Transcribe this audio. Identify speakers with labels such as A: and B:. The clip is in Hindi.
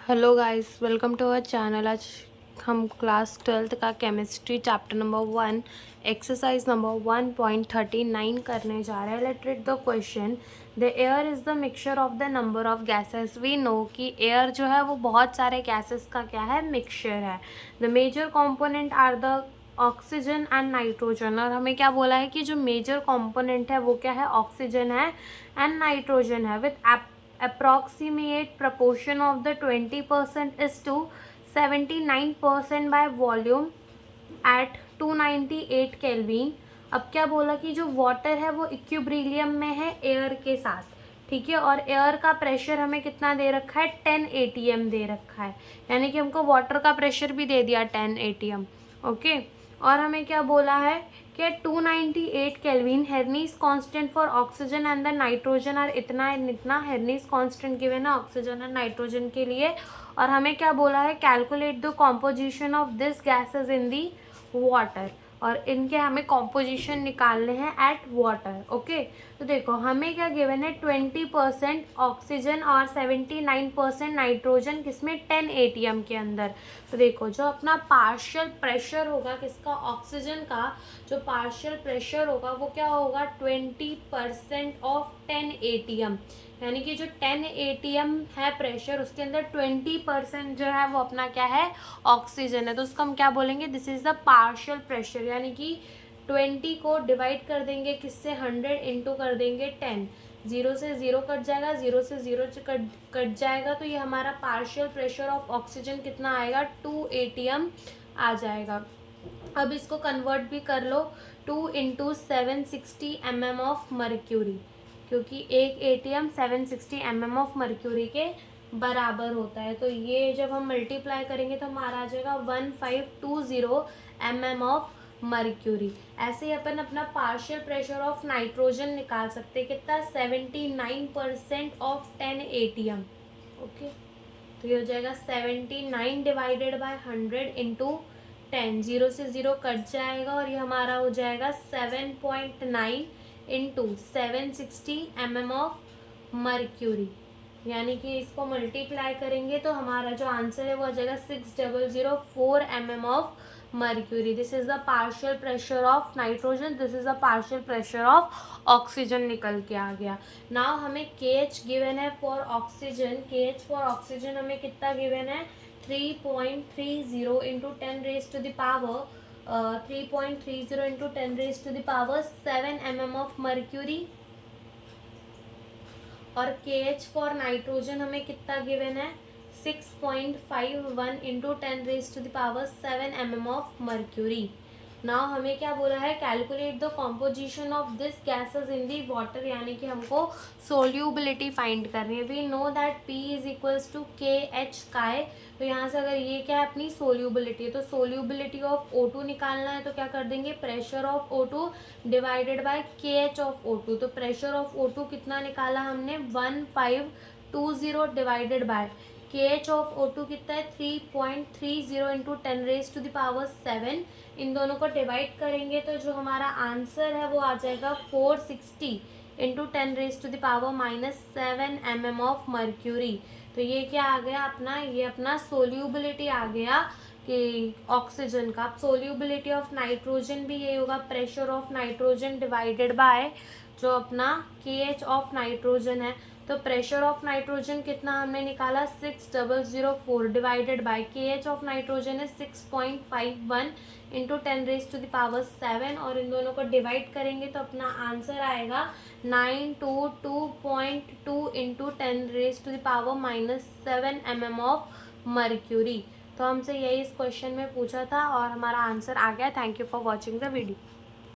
A: Hello guys, welcome to our channel. आज हम क्लास 12th का chemistry chapter number 1 exercise number 1.39 करने जा रहे हैं। Let's read the question. The air is the mixture of the number of gases. We know कि एयर जो है वो बहुत सारे गैसेस का क्या है, मिक्सचर है। The major component are the oxygen and nitrogen. और हमें क्या बोला है कि जो मेजर कॉम्पोनेंट है वो क्या है, ऑक्सीजन है एंड नाइट्रोजन है। With approximate proportion of the 20% is to 79% by volume at 298 kelvin. अब क्या बोला कि जो वाटर है वो इक्विब्रिलियम में है एयर के साथ, ठीक है। और एयर का प्रेशर हमें कितना दे रखा है, 10 atm दे रखा है, यानी कि हमको वाटर का प्रेशर भी दे दिया 10 atm, ओके। और हमें क्या बोला है कि 298 केल्विन हेर्नीज constant for oxygen and the nitrogen और इतना इतना हेर्नीज कांस्टेंट गिवन है ऑक्सीजन और नाइट्रोजन के लिए। और हमें क्या बोला है, calculate the composition of this gases in the water. और इनके हमें कॉम्पोजिशन निकालने हैं एट वाटर, ओके। तो देखो हमें क्या गिवन है, 20% ऑक्सीजन और 79% नाइट्रोजन, किसमें, 10 atm के अंदर। तो देखो जो अपना पार्शियल प्रेशर होगा किसका, ऑक्सीजन का, जो पार्शियल प्रेशर होगा वो क्या होगा, 20% ऑफ 10 atm, यानी कि जो 10 atm है प्रेशर, उसके अंदर 20% जो है वो अपना क्या है, ऑक्सीजन है। तो उसको हम क्या बोलेंगे, this is the partial pressure, यानी कि 20 को डिवाइड कर देंगे किससे, 100 इंटू कर देंगे 10। 0 से 0 कट जाएगा, 0 से 0 कट जाएगा, तो ये हमारा पार्शियल प्रेशर ऑफ ऑक्सीजन कितना आएगा, 2 atm आ जाएगा। अब इसको कन्वर्ट भी कर लो, 2 इंटू 760 mm ऑफ मर्क्यूरी, क्योंकि एक एटीएम 760 mm ऑफ मर्क्यूरी के बराबर होता है। तो ये जब हम मल्टीप्लाई करेंगे तो हमारा आ जाएगा 1520 mm ऑफ मर्क्यूरी। ऐसे ही अपन अपना पार्शियल प्रेशर ऑफ नाइट्रोजन निकाल सकते हैं, कितना, 79% ऑफ 10 atm, ओके। तो ये हो जाएगा 79 डिवाइडेड बाय 100 इंटू 10, 0 से 0 कट जाएगा और ये हमारा हो जाएगा 7.9 इंटू 760 mm ऑफ मर्क्यूरी, यानी कि इसको मल्टीप्लाई करेंगे तो हमारा जो आंसर है वो आ जाएगा 6004 mm of mercury. This is the partial pressure of nitrogen, this is the partial pressure of oxygen निकल के आ गया। नाउ हमें KH गिवन है for oxygen. KH for oxygen हमें कितना गिवन है, 3.30 into 10 raise to the power 3.30 into 10 raise to the power 7 mm of mercury. और KH फॉर नाइट्रोजन हमें कितना गिवन है, 6.51 into 10 raise to the power 7 mm of mercury. Now हमें क्या बोला है, calculate the composition of this gases in the water, यानी कि हमको सोल्यूबिलिटी फाइंड करनी है। We know that P is equals to KH chi. तो यहाँ से अगर ये क्या है, अपनी सोल्यूबिलिटी है, तो सोल्यूबिलिटी ऑफ O2 निकालना है तो क्या कर देंगे, pressure of O2 divided by KH of O2। तो प्रेशर ऑफ O2 कितना निकाला हमने, 1520 divided by KH of O2 कितना है, 3.30 into 10 raise to the power 7। इन दोनों को डिवाइड करेंगे तो जो हमारा आंसर है वो आ जाएगा 460 into 10 raise to the power -7 mm of mercury. तो ये क्या आ गया अपना, ये अपना सोल्यूबिलिटी आ गया कि ऑक्सीजन का। सोल्यूबिलिटी ऑफ नाइट्रोजन भी ये होगा, pressure of nitrogen divided by जो अपना KH ऑफ नाइट्रोजन है। तो प्रेशर ऑफ नाइट्रोजन कितना हमने निकाला, 6004 divided by KH of nitrogen है 6.51 into 10 raise to the power 7, और इन दोनों को डिवाइड करेंगे तो अपना आंसर आएगा 922.2 into 10 raise to the power -7 mm of mercury. तो हमसे यही इस क्वेश्चन में पूछा था और हमारा आंसर आ गया। Thank you for watching the video.